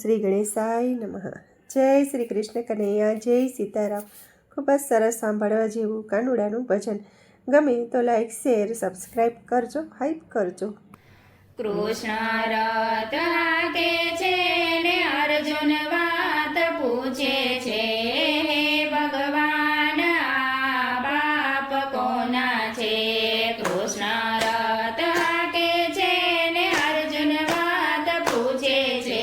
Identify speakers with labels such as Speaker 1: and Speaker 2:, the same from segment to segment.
Speaker 1: શ્રી ગણેશાય નમઃ. જય શ્રી કૃષ્ણ કનૈયા, જય સીતારામ. ખૂબ જ સરસ સાંભળવા જેવું કાનુડાનું ભજન. ગમે તો લાઈક, શેર, સબસ્ક્રાઈબ કરજો, હાઈપ કરજો.
Speaker 2: કૃષ્ણ રથ હાકે છે ને અર્જુન વાત પૂછે છે, હે ભગવાન આ બાપ કોના છે? કૃષ્ણ રથ હાકે છે ને અર્જુન વાત પૂછે છે,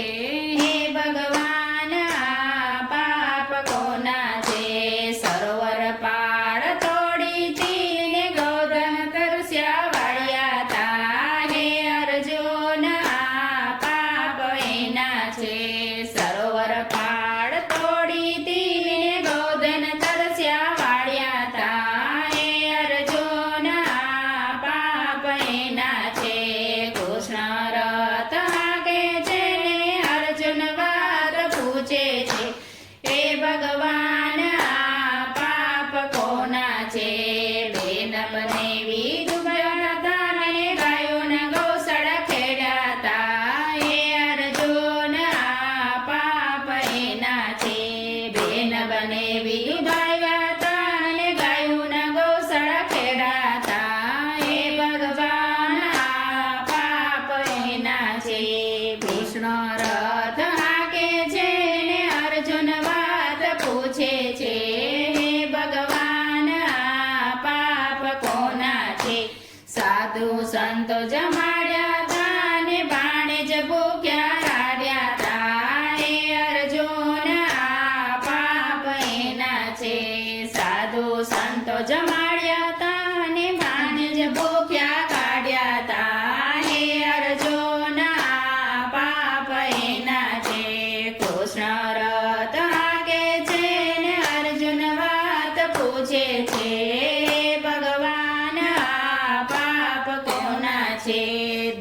Speaker 2: હે ભગવાન આ બાપ કોના છે? સરોવર પાળ તોડી તીને ગોધન તરસ્યા વાળ્યા તા, હે અર્જુન આ પાપ એના છે. સરોવર પાળ તોડી તીને ગોધન તરસ્યા વાળ્યા તા, હે અર્જુન આ પાપ એના છે. કૃષ્ણ રથ હાકે છે ને અર્જુન વાત પૂછે છે, હે ભગવાન આ પાપ કોના છે? બેન બનેવી દુબળા હતા ને ગાયોના ગૌશાળા ખેડ્યા તા, હે અર્જુન આ પાપ એના છે. બેન બનેવી દુબળા હતા ને ગાયોના ગૌશાળા ખેડ્યા તા, હે ભગવાન આ પાપ એના છે. કૃષ્ણ રથ હાકે છે ને અર્જુન વાત પૂછે છે, હે ભગવાન આ પાપ કોના છે? સાધુ સંતો જમાડ્યા તા ને બાણે જ ભૂખ્યા રાડ્યા તા, હે અર્જુન આ પાપ એના છે. સાધુ સંતો જમાડ્યા તા ને બાણે જ ભૂખ્યા કાઢ્યા તા, હે અર્જુન આ પાપ એના છે. કૃષ્ણ રથ હાકે છે ને અર્જુન વાત પૂછે છે, હે ભગવાન આ પાપ કોના છે?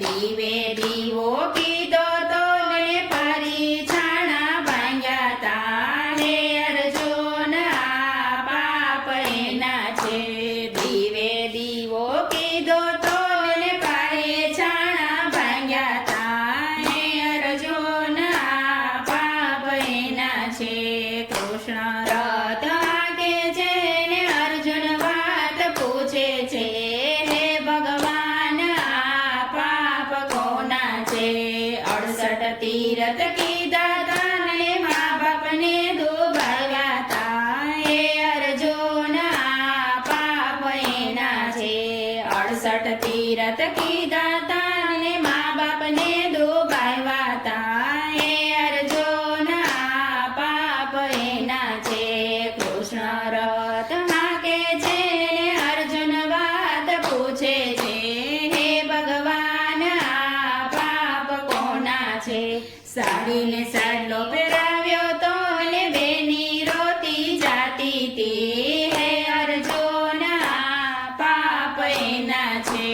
Speaker 2: દીવે દીવો કીધો તો ને ફરી છાણા ભાંગ્યા તા, હે અર્જુન આ પાપ એના છે. દીવે દીવો કીધો તો ને ફરી છાણા ભાંગ્યા તા, હે અર્જુન આ પાપ એના છે. કૃષ્ણ રથ હાકે છે ને અર્જુન વાત પૂછે છે, હે ભગવાન આ પાપ કોના છે? 68 તીરથ કીધા તા ને મા બાપને દુભાવ્યા તા, હે અર્જુન આ પાપ એના છે. 68 તીરથ કીધા તા ને મા બાપને દુભાવ્યા તા, હે અર્જુન આ પાપ એના છે. કૃષ્ણ રથ હાકે છે ને અર્જુન વાત પૂછે છે, હે ભગવાન આ પાપ કોના છે? સાડીને સાડલો પહેરાવ્યો તો ને બેની રોતી જાતી તી, હે અર્જુન આ પાપ એના છે.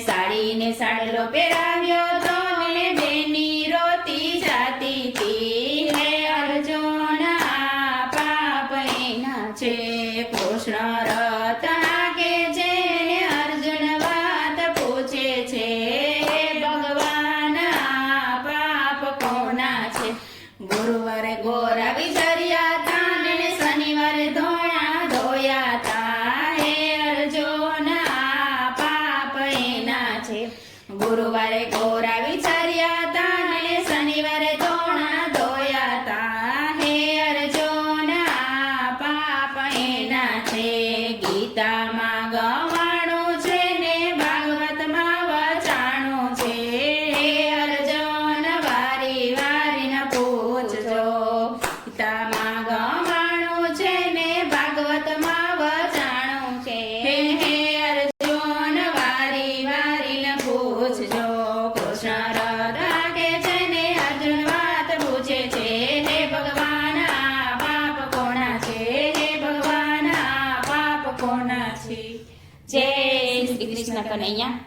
Speaker 2: સાડીને સાડલો પહેરાવ્યો તો ને બેની રોતી જાતી તી, હે અર્જુન આ પાપ એના છે. કૃષ્ણ રથ હાકે છે ને અર્જુન વાત પૂછે છે, હે ભગવાન આ પાપ કોના છે? ગુરુવારે ગોરા વિચાર્યા તા ને શનિવારે ધોયા ધોયા તા, હે અર્જુન આ પાપ એના છે. ગુરુવારે ગોરા વિચાર્યા તા ને શનિવારે ધોણા ધોયા તા, હે અર્જુન આ પાપ એના છે. ગીતામાં ગવાણું છે ને ભાગવતમાં વચાણું છે, હે અર્જુન વારી વારીને પૂછજો. ગીતામાં ગવાણું છે ને ભાગવતમાં વચાણું છે, હે અર્જુન વારી વારીને પૂછજો. કૃષ્ણ રથ હાકે છે ને અર્જુન વાત પૂછે છે, હે ભગવાન આ પાપ કોના છે? હે ભગવાન આ પાપ કોના છે? જય શ્રી કૃષ્ણ કનૈયા.